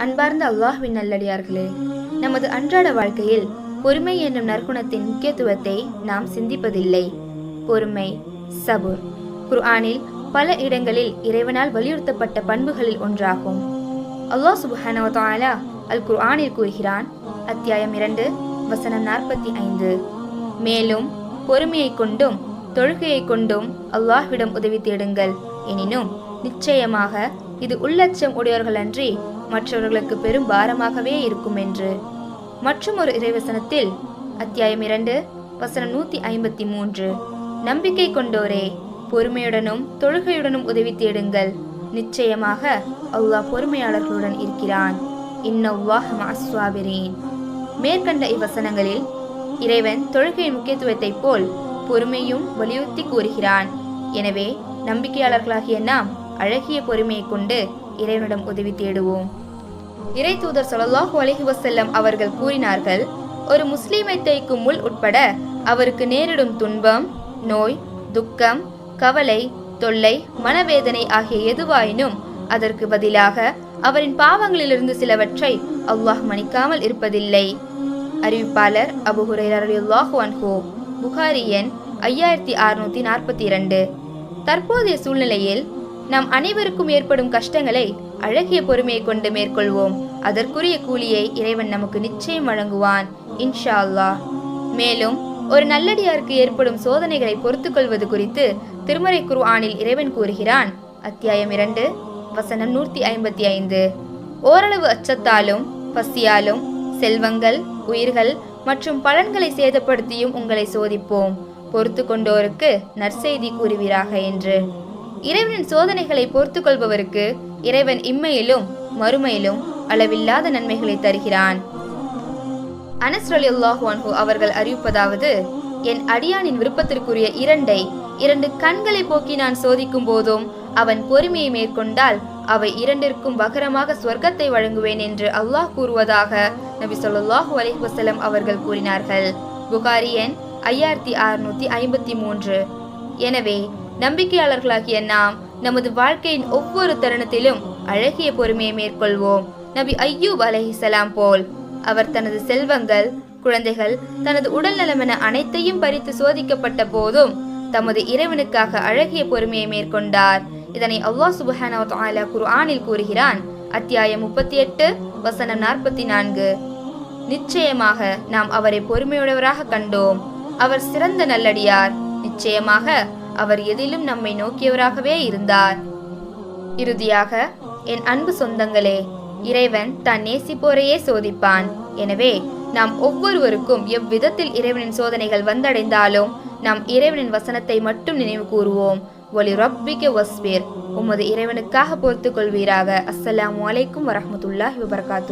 அன்பார்ந்த அல்லாஹ்வின் நல்லடியார்களே, நமது அன்றாட வாழ்க்கையில் பொறுமை என்னும் நற்குணத்தின் முக்கியத்துவத்தை நாம் சிந்திப்பதில்லை. பொறுமை, சபுர் குர்ஆனில் பல இடங்களில் இறைவனால் வலியுறுத்தப்பட்ட பண்புகளில் ஒன்றாகும். அல்லாஹ் சுப்ஹானஹு வ தஆலா அல் குர்ஆனில் கூறுகிறான், அத்தியாயம் 2 வசனம் 45, மேலும் பொறுமையை கொண்டும் தொழுகையை கொண்டும் அல்லாஹ்விடம் உதவி தேடுங்கள், எனினும் நிச்சயமாக இது உள்ளச்சம் உடையவர்களன்றி மற்றவர்களுக்கு பெரும் பாரமாகவே இருக்கும் என்று. மற்றும் ஒரு இறைவசனத்தில் அத்தியாயம் 2 வசனம் 153, நம்பிக்கை கொண்டோரே, பொறுமையுடனும் தொழுகையுடனும் உதவி தேடுங்கள், நிச்சயமாக அல்லாஹ் பொறுமையாளர்களுடன் இருக்கிறான். இன்னல்லாஹ மஅஸ்ஸாபிரீன். மேற்கண்ட இவ்வசனங்களில் இறைவன் தொழுகையின் முக்கியத்துவத்தை போல் பொறுமையும் வலியுறுத்தி கூறுகிறான். எனவே நம்பிக்கையாளர்களாகிய நாம் அழகிய பொறுமையை கொண்டு இறைவனிடம் உதவி தேடுவோம். இறை தூதர் ஸல்லல்லாஹு அலைஹி வஸல்லம் அவர்கள் கூறினார்கள், ஒரு முஸ்லிமை தைக்கும் முள் உட்பட அவருக்கு நேரிடும் துன்பம், நோய், துக்கம், கவலை, தொல்லை, மனவேதனை ஆகிய எதுவாயினும் அதற்கு பதிலாக அவரின் பாவங்களிலிருந்து சிலவற்றை அல்லாஹ் மன்னிக்காமல் இருப்பதில்லை. அறிவிப்பாளர் அபூ ஹுரைரா ரலியல்லாஹு அன்ஹு, புகாரி எண் 5642. தற்போதைய சூழ்நிலையில் நாம் அனைவருக்கும் ஏற்படும் கஷ்டங்களை அழகிய பொறுமையை கொண்டு மேற்கொள்வோம். அதற்குரிய கூலியை இறைவன் நமக்கு நிச்சயம் வழங்குவான், இன்ஷா அல்லாஹ். மேலும் ஒரு நல்லடியாருக்கு ஏற்படும் சோதனைகளை பொறுத்துக் கொள்வது குறித்து திருமறை குர்ஆனில் இறைவன் கூறுகிறான். அத்தியாயம் 2 வசனம் 155, ஓரளவு அச்சத்தாலும் பசியாலும் செல்வங்கள், உயிர்கள் மற்றும் பலன்களை சேதப்படுத்தியும் உங்களை சோதிப்போம், பொறுத்து கொண்டோருக்கு நற்செய்தி கூறுவீராக என்று. இறைவனின் சோதனைகளை பொறுத்து கொள்பவருக்கு இறைவன் இம்மையிலும் மறுமையிலும் அளவில்லாத நன்மைகளை தருகிறான். அனஸ் ரலியல்லாஹு அன்ஹு அவர்கள் அறிவிப்பதாவது, என் அடியானின் விருப்பத்திற்குரிய 2 கண்களை போக்கி நான் சோதிக்கும் போதும் அவன் பொறுமையை மேற்கொண்டால் அவை 2ற்கும் பகரமாக சொர்க்கத்தை வழங்குவேன் என்று அல்லாஹ் கூறுவதாக நபி ஸல்லல்லாஹு அலைஹி வஸல்லம் அவர்கள் கூறினார்கள். புகாரி எண் 5653. எனவே நம்பிக்கையாளர்களாகிய நாம் நமது வாழ்க்கையின் ஒவ்வொரு தருணத்திலும் அழகிய பொறுமையை மேற்கொள்வோம். நபி அய்யூப் அலைஹிஸ்ஸலாம் போல் அவர் தனது செல்வங்கள், குழந்தைகள், தனது உடல் நலமென அனைத்தையும் பறித்து சோதிக்கப்பட்ட போதும் தமது இறைவனுக்காக அழகிய பொறுமையை மேற்கொண்டார். இதனை அல்லாஹ் சுப்ஹானஹு வ தஆலா குர்ஆனில் கூறுகிறான். அத்தியாயம் 38 வசனம் 44, நிச்சயமாக நாம் அவரை பொறுமையுடையவராக கண்டோம், அவர் சிறந்த நல்லடியார், நிச்சயமாக அவர் எதிலும் நம்மை நோக்கியவராகவே இருந்தார். இறுதியாக, என் அன்பு சொந்தங்களே, இறைவன் தான் நேசிப்போரையே சோதிப்பான். எனவே நாம் ஒவ்வொருவருக்கும் எவ்விதத்தில் இறைவனின் சோதனைகள் வந்தடைந்தாலும் நாம் இறைவனின் வசனத்தை மட்டும் நினைவு கூறுவோம். ஒலி ரப்பிக வஸ்பிர், உமது இறைவனுக்காக பொறுத்துக் கொள்வீராக. அஸ்ஸலாமு அலைக்கும் வரஹ்மத்துல்லாஹி வபரகாத்துஹு.